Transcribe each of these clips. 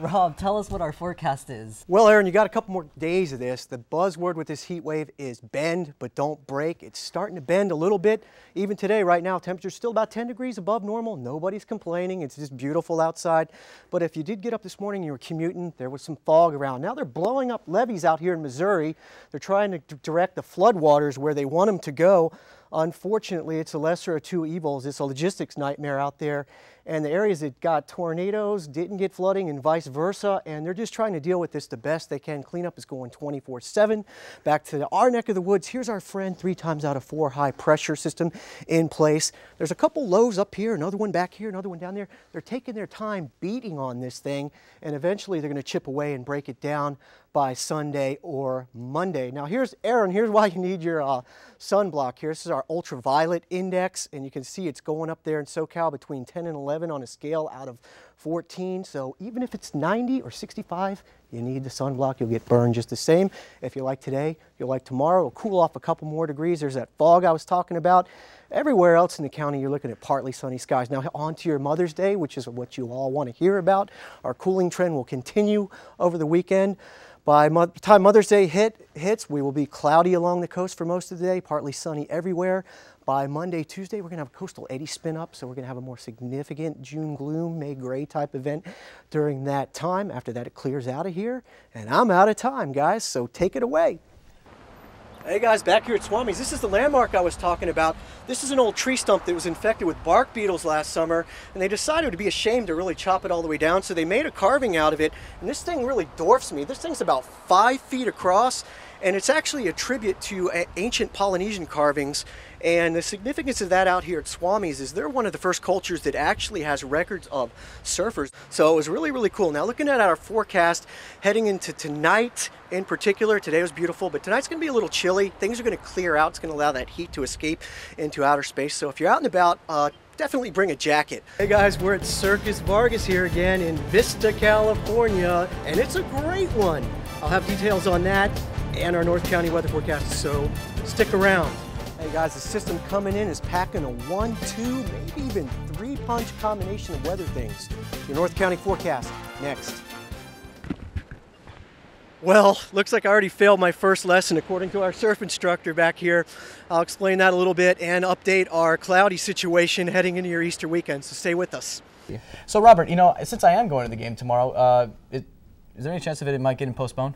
Rob, tell us what our forecast is. Well, Aaron, you got a couple more days of this. The buzzword with this heat wave is bend, but don't break. It's starting to bend a little bit. Even today, right now, temperature's still about 10 degrees above normal. Nobody's complaining. It's just beautiful outside. But if you did get up this morning and you were commuting, there was some fog around. Now they're blowing up levees out here in Missouri. They're trying to direct the floodwaters where they want them to go. Unfortunately, it's a lesser of two evils. It's a logistics nightmare out there. And the areas that got tornadoes didn't get flooding and vice versa. And they're just trying to deal with this the best they can. Cleanup is going 24/7. Back to our neck of the woods. Here's our friend 3 times out of 4 high pressure system in place. There's a couple lows up here, another one back here, another one down there. They're taking their time beating on this thing. And eventually they're going to chip away and break it down by Sunday or Monday. Now here's Aaron, here's why you need your sunblock here. This is our ultraviolet index, and you can see it's going up there in SoCal between 10 and 11 on a scale out of 14. So even if it's 90 or 65, you need the sunblock. You'll get burned just the same. If you like today, you'll like tomorrow. It'll cool off a couple more degrees. There's that fog I was talking about. Everywhere else in the county, you're looking at partly sunny skies. Now on to your Mother's Day, which is what you all want to hear about. Our cooling trend will continue over the weekend. By the time Mother's Day hits, we will be cloudy along the coast for most of the day, partly sunny everywhere. By Monday, Tuesday, we're going to have a coastal eddy spin up, so we're going to have a more significant June gloom, May gray type event during that time. After that, it clears out of here, and I'm out of time, guys, so take it away. Hey guys, back here at Swami's. This is the landmark I was talking about. This is an old tree stump that was infected with bark beetles last summer, and they decided it would be a shame to really chop it all the way down, so they made a carving out of it, and this thing really dwarfs me. This thing's about 5 feet across, and it's actually a tribute to ancient Polynesian carvings. And the significance of that out here at Swami's is they're one of the first cultures that actually has records of surfers. So it was really, really cool. Now looking at our forecast, heading into tonight in particular, today was beautiful, but tonight's gonna be a little chilly. Things are gonna clear out. It's gonna allow that heat to escape into outer space. So if you're out and about, definitely bring a jacket. Hey guys, we're at Circus Vargas here again in Vista, California, and it's a great one. I'll have details on that and our North County weather forecast, so stick around. Hey guys, the system coming in is packing a 1, 2, maybe even 3 punch combination of weather things. Your North County forecast next. Well, looks like I already failed my first lesson according to our surf instructor back here. I'll explain that a little bit and update our cloudy situation heading into your Easter weekend, so stay with us. So Robert, you know, since I am going to the game tomorrow, is there any chance of it might get postponed?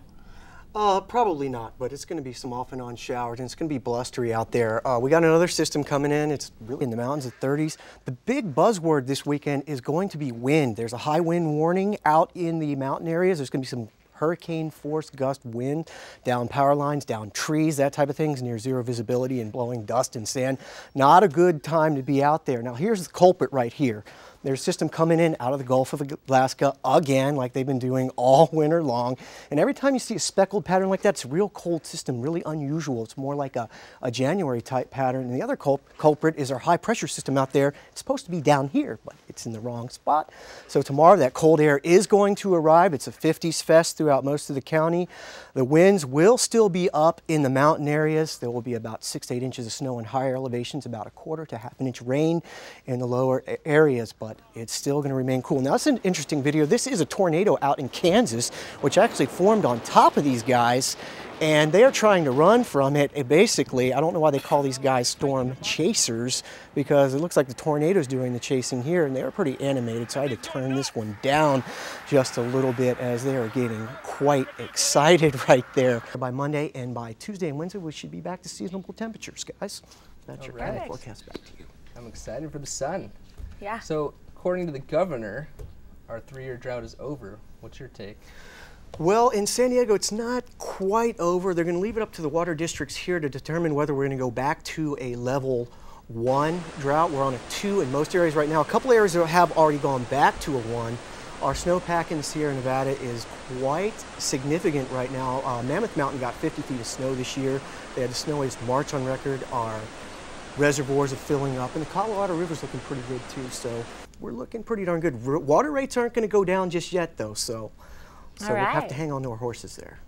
Probably not, but it's going to be some off and on showers, and it's going to be blustery out there. We got another system coming in. It's really in the mountains of 30s. The big buzzword this weekend is going to be wind. There's a high wind warning out in the mountain areas. There's going to be some hurricane force gust wind down power lines, down trees, that type of things, near zero visibility and blowing dust and sand. Not a good time to be out there. Now here's the culprit right here. There's a system coming in out of the Gulf of Alaska again, like they've been doing all winter long. And every time you see a speckled pattern like that, it's a real cold system, really unusual. It's more like a January type pattern. And the other culprit is our high pressure system out there. It's supposed to be down here, but it's in the wrong spot. So tomorrow that cold air is going to arrive. It's a 50s fest throughout most of the county. The winds will still be up in the mountain areas. There will be about 6 to 8 inches of snow in higher elevations, about 1/4 to 1/2 inch rain in the lower areas, but it's still going to remain cool. Now, it's an interesting video. This is a tornado out in Kansas, which actually formed on top of these guys, and they are trying to run from it. And basically, I don't know why they call these guys storm chasers, because it looks like the tornado's doing the chasing here, and they were pretty animated, so I had to turn this one down just a little bit as they are getting quite excited right there. By Monday and by Tuesday and Wednesday, we should be back to seasonable temperatures, guys. That's your kind of forecast. Back to you. I'm excited for the sun. Yeah. So, according to the governor, our 3-year drought is over. What's your take? Well, in San Diego, it's not quite over. They're going to leave it up to the water districts here to determine whether we're going to go back to a level 1 drought. We're on a 2 in most areas right now. A couple areas have already gone back to a 1. Our snowpack in the Sierra Nevada is quite significant right now. Mammoth Mountain got 50 feet of snow this year. They had the snowiest March on record. Our reservoirs are filling up, and the Colorado River's looking pretty good too. So we're looking pretty darn good. Water rates aren't going to go down just yet, though. So we'll have to hang on to our horses there.